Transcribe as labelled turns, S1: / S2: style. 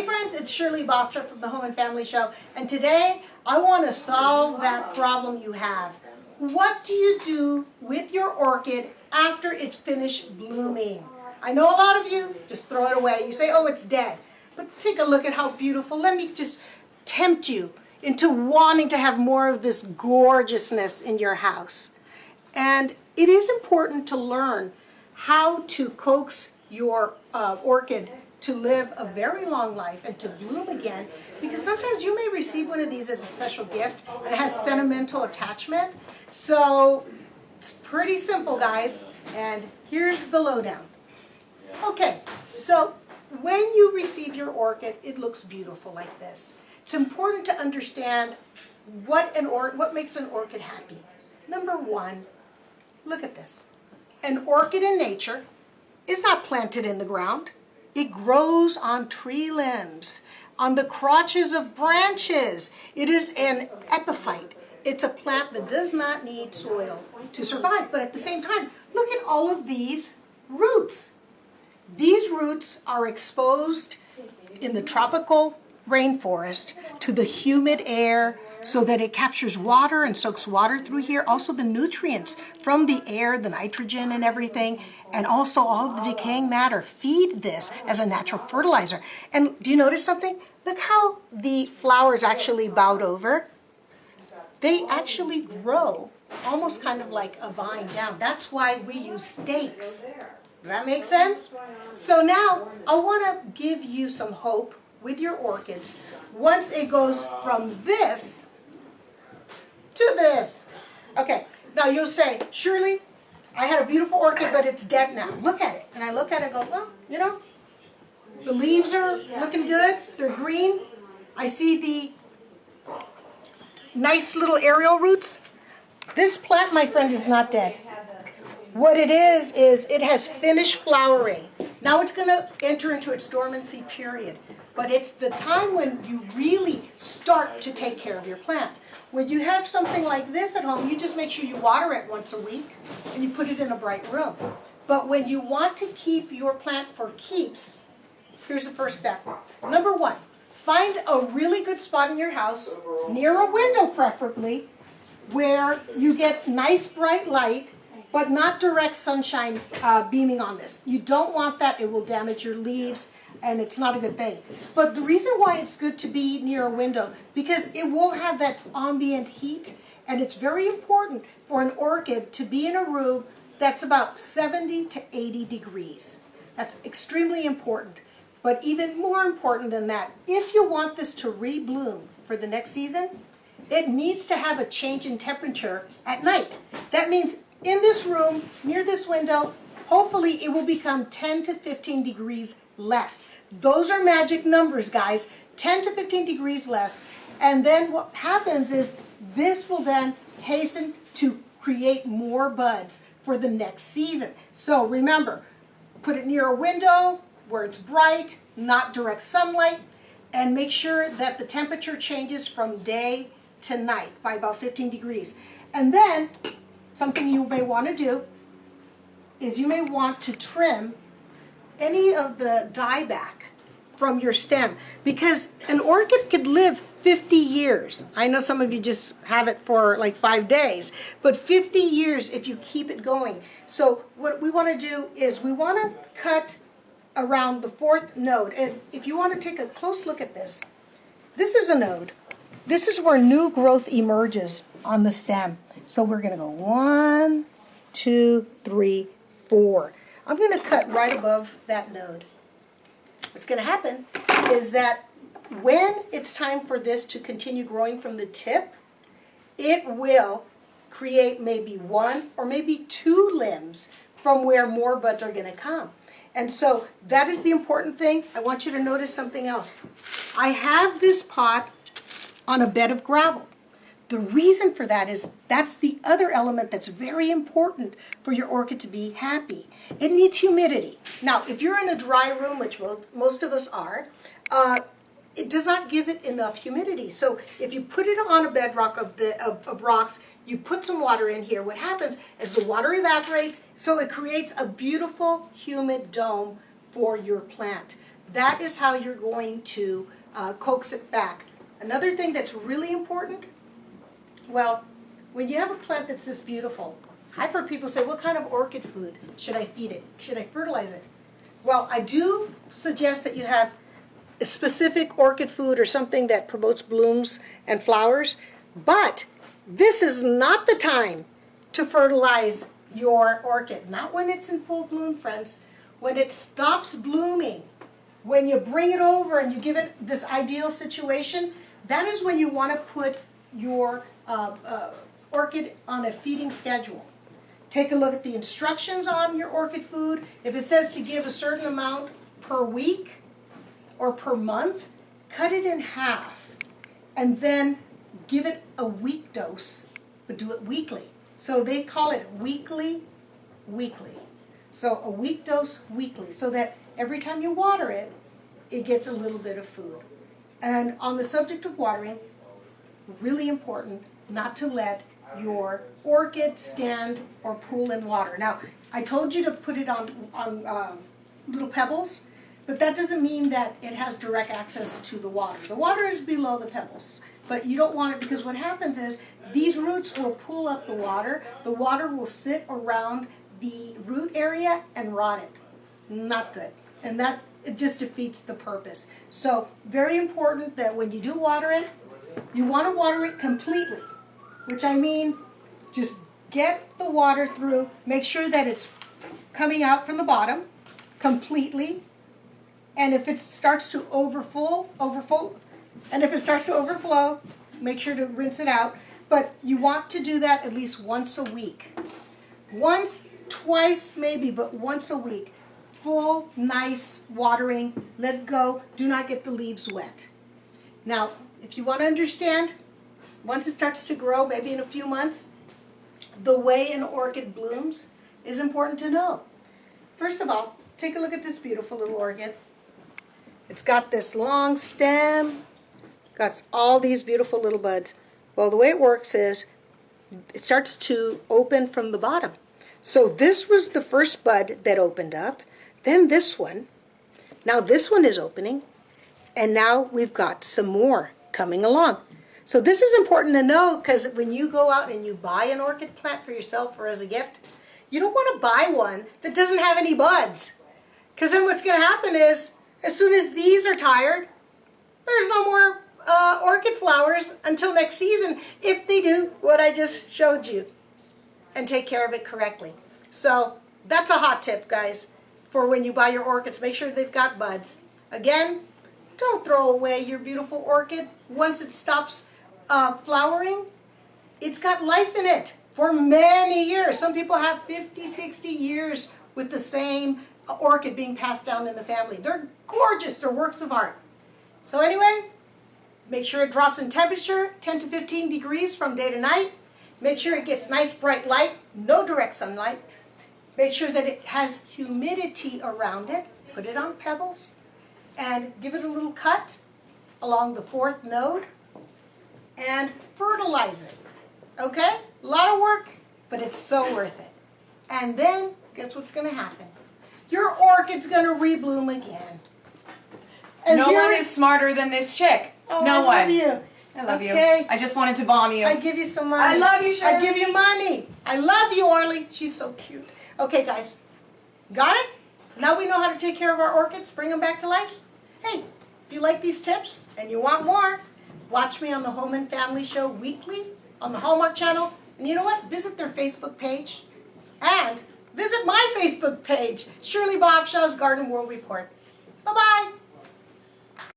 S1: Hey friends, it's Shirley Bofstra from the Home and Family Show, and today I want to solve that problem you have. What do you do with your orchid after it's finished blooming? I know a lot of you just throw it away. You say, oh, it's dead. But take a look at how beautiful. Let me just tempt you into wanting to have more of this gorgeousness in your house. And it is important to learn how to coax your orchid to live a very long life and to bloom again, because sometimes you may receive one of these as a special gift and it has sentimental attachment. So it's pretty simple, guys, and here's the lowdown. Okay, so when you receive your orchid, it looks beautiful like this. It's important to understand what makes an orchid happy. Number one, look at this. An orchid in nature is not planted in the ground. It grows on tree limbs, on the crotches of branches. It is an epiphyte. It's a plant that does not need soil to survive. But at the same time, look at all of these roots. These roots are exposed in the tropical rainforest to the humid air so that it captures water and soaks water through here. Also the nutrients from the air, the nitrogen and everything, and also all of the decaying matter feed this as a natural fertilizer. And do you notice something? Look how the flowers actually bowed over. They actually grow almost kind of like a vine down. That's why we use stakes. Does that make sense? So now I want to give you some hope with your orchids once it goes from this to this. Okay, now you'll say, Shirley, I had a beautiful orchid, but it's dead now. Look at it. And I look at it and go, well, you know, the leaves are looking good. They're green. I see the nice little aerial roots. This plant, my friend, is not dead. What it is it has finished flowering. Now it's going to enter into its dormancy period. But it's the time when you really start to take care of your plant. When you have something like this at home, you just make sure you water it once a week and you put it in a bright room. But when you want to keep your plant for keeps, here's the first step. Number one, find a really good spot in your house, near a window preferably, where you get nice bright light, but not direct sunshine beaming on this. You don't want that. It will damage your leaves, and it's not a good thing. But the reason why it's good to be near a window, because it will have that ambient heat, and it's very important for an orchid to be in a room that's about 70 to 80 degrees. That's extremely important. But even more important than that, if you want this to rebloom for the next season, it needs to have a change in temperature at night. That means in this room, near this window, hopefully it will become 10 to 15 degrees less. Those are magic numbers, guys. 10 to 15 degrees less. And then what happens is this will then hasten to create more buds for the next season. So remember, put it near a window where it's bright, not direct sunlight, and make sure that the temperature changes from day to night by about 15 degrees. And then something you may want to do is you may want to trim any of the dieback from your stem, because an orchid could live 50 years. I know some of you just have it for like 5 days, but 50 years if you keep it going. So what we want to do is we want to cut around the 4th node. And if you want to take a close look at this, this is a node. This is where new growth emerges on the stem. So we're going to go 1, 2, 3, 4. I'm going to cut right above that node. What's going to happen is that when it's time for this to continue growing from the tip, it will create maybe 1 or maybe 2 limbs from where more buds are going to come. And so that is the important thing. I want you to notice something else. I have this pot on a bed of gravel. The reason for that is that's the other element that's very important for your orchid to be happy. It needs humidity. Now, if you're in a dry room, which most of us are, it does not give it enough humidity. So if you put it on a bedrock of rocks, you put some water in here, what happens is the water evaporates, so it creates a beautiful humid dome for your plant. that is how you're going to coax it back. Another thing that's really important, well, when you have a plant that's this beautiful, I've heard people say, what kind of orchid food should I feed it? Should I fertilize it? Well, I do suggest that you have a specific orchid food or something that promotes blooms and flowers, but this is not the time to fertilize your orchid. Not when it's in full bloom, friends. When it stops blooming, when you bring it over and you give it this ideal situation, that is when you want to put your orchid on a feeding schedule. Take a look at the instructions on your orchid food. If it says to give a certain amount per week or per month, cut it in half and then give it a week dose, but do it weekly. So they call it weekly. So a week dose weekly, so that every time you water it, it gets a little bit of food. And on the subject of watering, really important not to let your orchid stand or pool in water. Now, I told you to put it on little pebbles, but that doesn't mean that it has direct access to the water. The water is below the pebbles, but you don't want it because what happens is these roots will pull up the water. The water will sit around the root area and rot it. Not good. And that it just defeats the purpose. So very important that when you do water it, you want to water it completely, which I mean just get the water through, make sure that it's coming out from the bottom completely, and if it starts to overflow, and if it starts to overflow, make sure to rinse it out. But you want to do that at least once a week. Once, twice maybe, but once a week. Full, nice watering, let it go, do not get the leaves wet. Now, if you want to understand, once it starts to grow, maybe in a few months, the way an orchid blooms is important to know. First of all, take a look at this beautiful little orchid. It's got this long stem, got all these beautiful little buds. Well, the way it works is it starts to open from the bottom. So this was the first bud that opened up, then this one. Now this one is opening, and now we've got some more coming along. So this is important to know because when you go out and you buy an orchid plant for yourself or as a gift, you don't want to buy one that doesn't have any buds. Because then what's going to happen is, as soon as these are tired, there's no more orchid flowers until next season if they do what I just showed you and take care of it correctly. So that's a hot tip, guys, for when you buy your orchids. Make sure they've got buds. Again, don't throw away your beautiful orchid. Once it stops flowering, it's got life in it for many years. Some people have 50, 60 years with the same orchid being passed down in the family. They're gorgeous. They're works of art. So anyway, make sure it drops in temperature 10 to 15 degrees from day to night. Make sure it gets nice bright light, no direct sunlight. Make sure that it has humidity around it. Put it on pebbles and give it a little cut along the 4th node and fertilize it. Okay? A lot of work, but it's so worth it. And then, guess what's going to happen? Your orchid's going to rebloom again. And
S2: no one is smarter than this chick.
S1: Oh,
S2: no
S1: I
S2: one.
S1: love you.
S2: I love you.
S1: Okay.
S2: I just wanted to bomb you.
S1: I give you some money.
S2: I love you, Shirley.
S1: I give you money. I love you, Orly. She's so cute. Okay, guys. Got it? Now we know how to take care of our orchids, bring them back to life. Hey, if you like these tips and you want more, watch me on the Home and Family Show weekly on the Hallmark Channel. And you know what? Visit their Facebook page. And visit my Facebook page, Shirley Bobshaw's Garden World Report. Bye-bye.